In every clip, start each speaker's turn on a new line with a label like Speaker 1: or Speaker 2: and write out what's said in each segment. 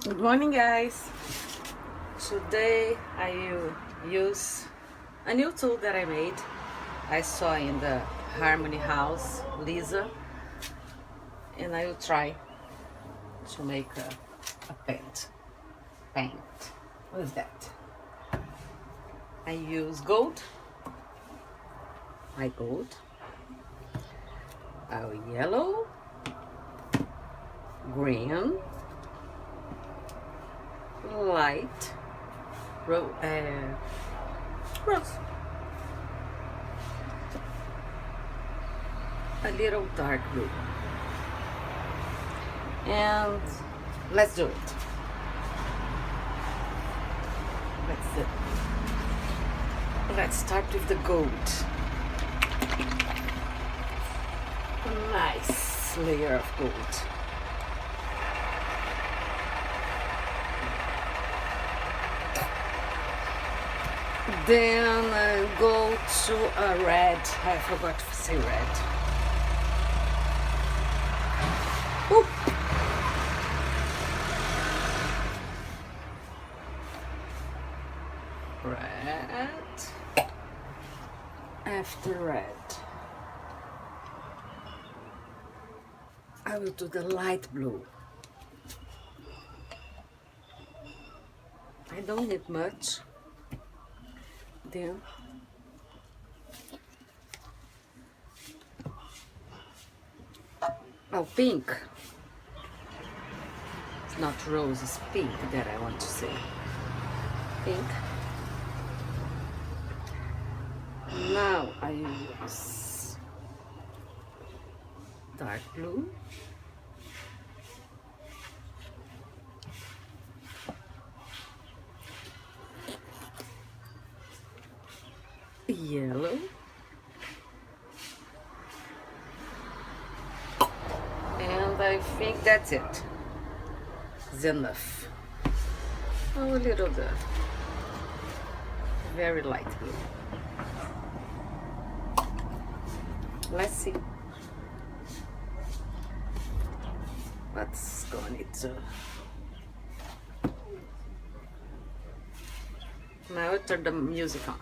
Speaker 1: Good morning, guys. Today I will use a new tool that I made. I saw in the Harmony House, Lisa, and I will try to make a paint with that. I use gold, my gold, yellow, green, light, rose, a little dark blue, and let's do it. Let's start with the gold. A nice layer of gold. Then go to a red. I forgot to say red. Ooh. Red. After red, I will do the light blue. I don't need much. Then pink. It's not rose, it's pink that I want to say. Pink. Now I use dark blue. Yellow. And I think that's it. It's enough. Oh, a little bit. Very light blue. Let's see what's going to. Now I turn the music on.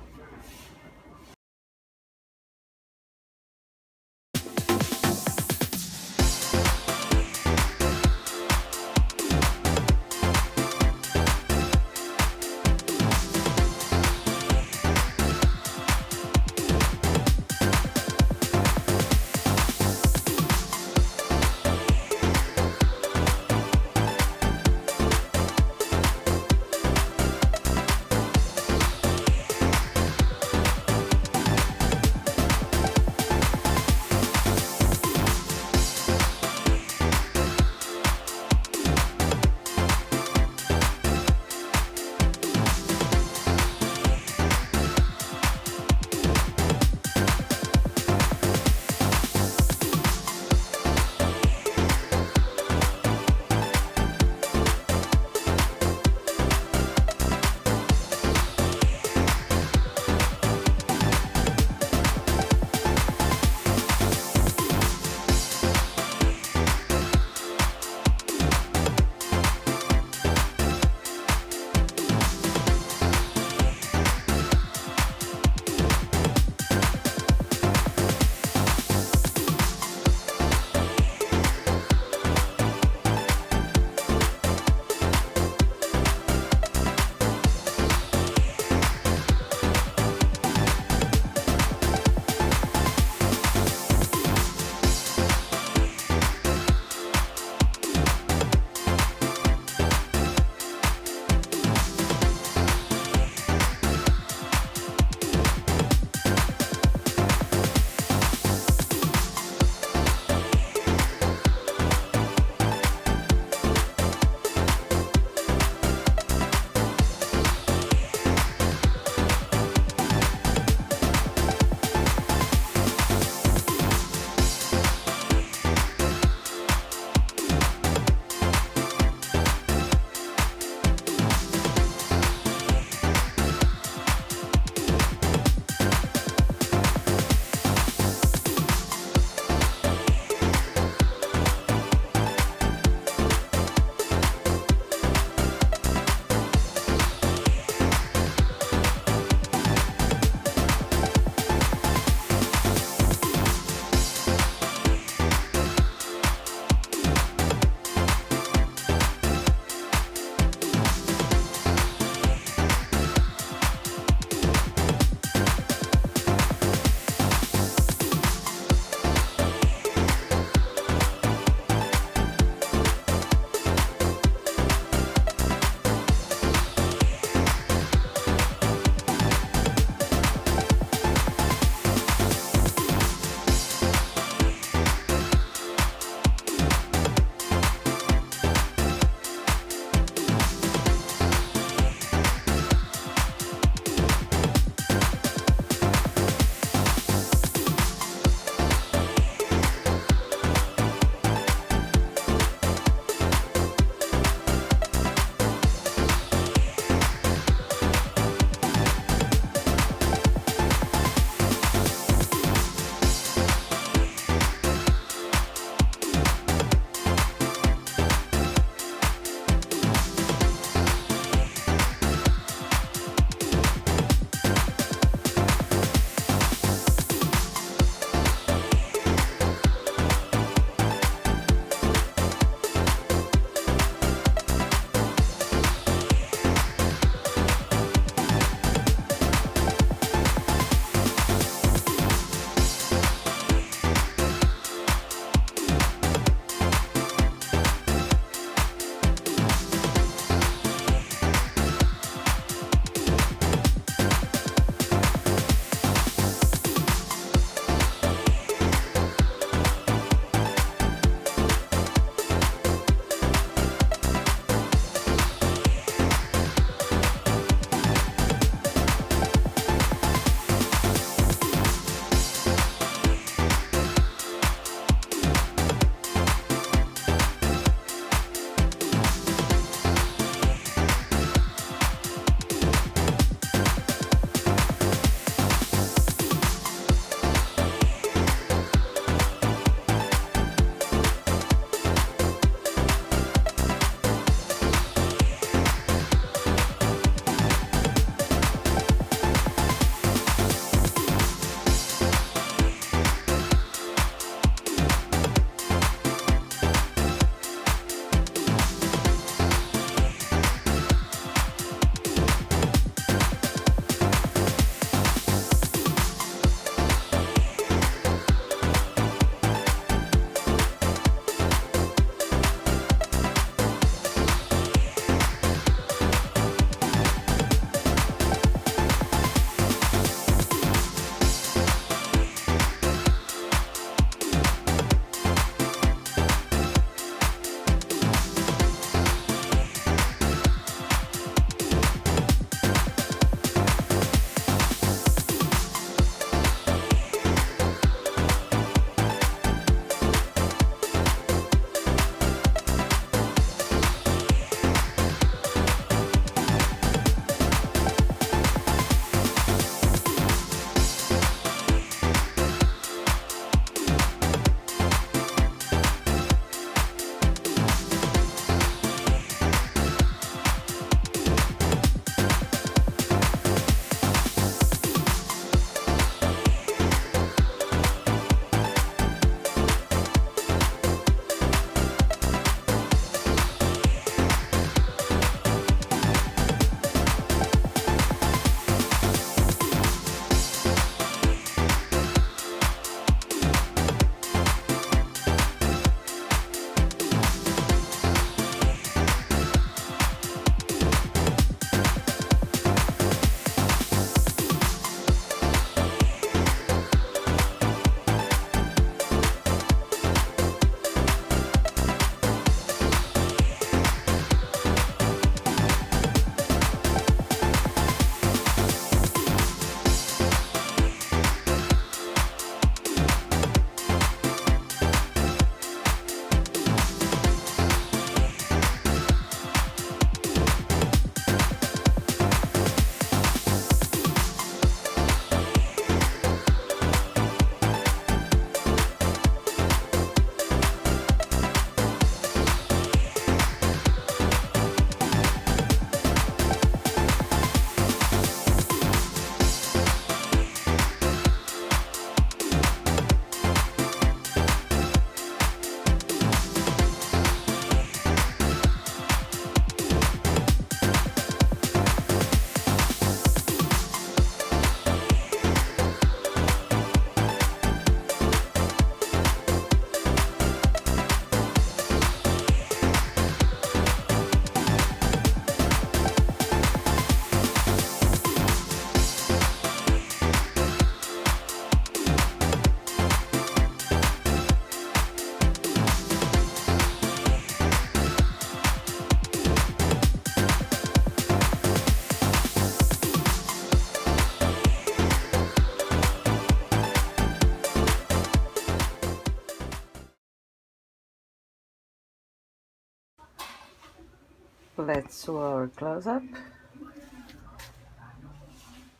Speaker 1: Let's do our close-up.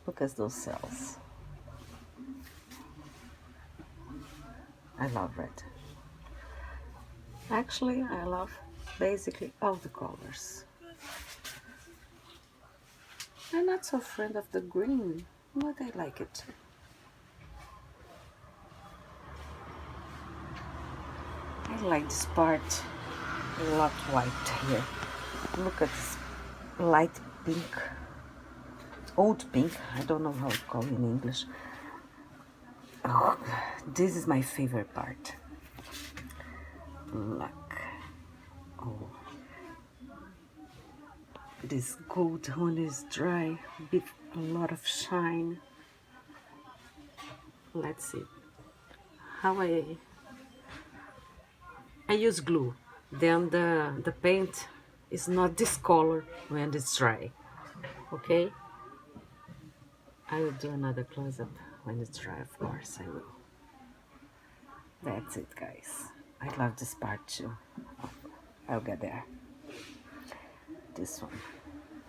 Speaker 1: Look at those cells. I love red. Actually, I love basically all the colors. I'm not so fond of the green, but I like it. I like this part a lot white here. Look at this light pink, old pink, I don't know how to call it in English. Oh, this is my favorite part. Look. Oh. This gold one is dry with a lot of shine. Let's see how I use glue. Then the paint is not this color when it's dry. Okay? I will do another close-up when it's dry, of course I will. That's it, guys. I love this part too. I'll get there. This one.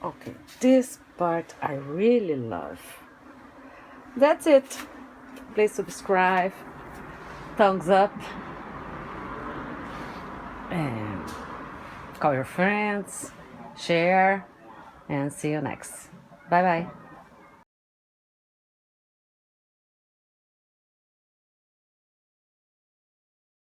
Speaker 1: Okay, this part I really love. That's it. Please subscribe, thumbs up, and call your friends, share, and see you next. Bye bye.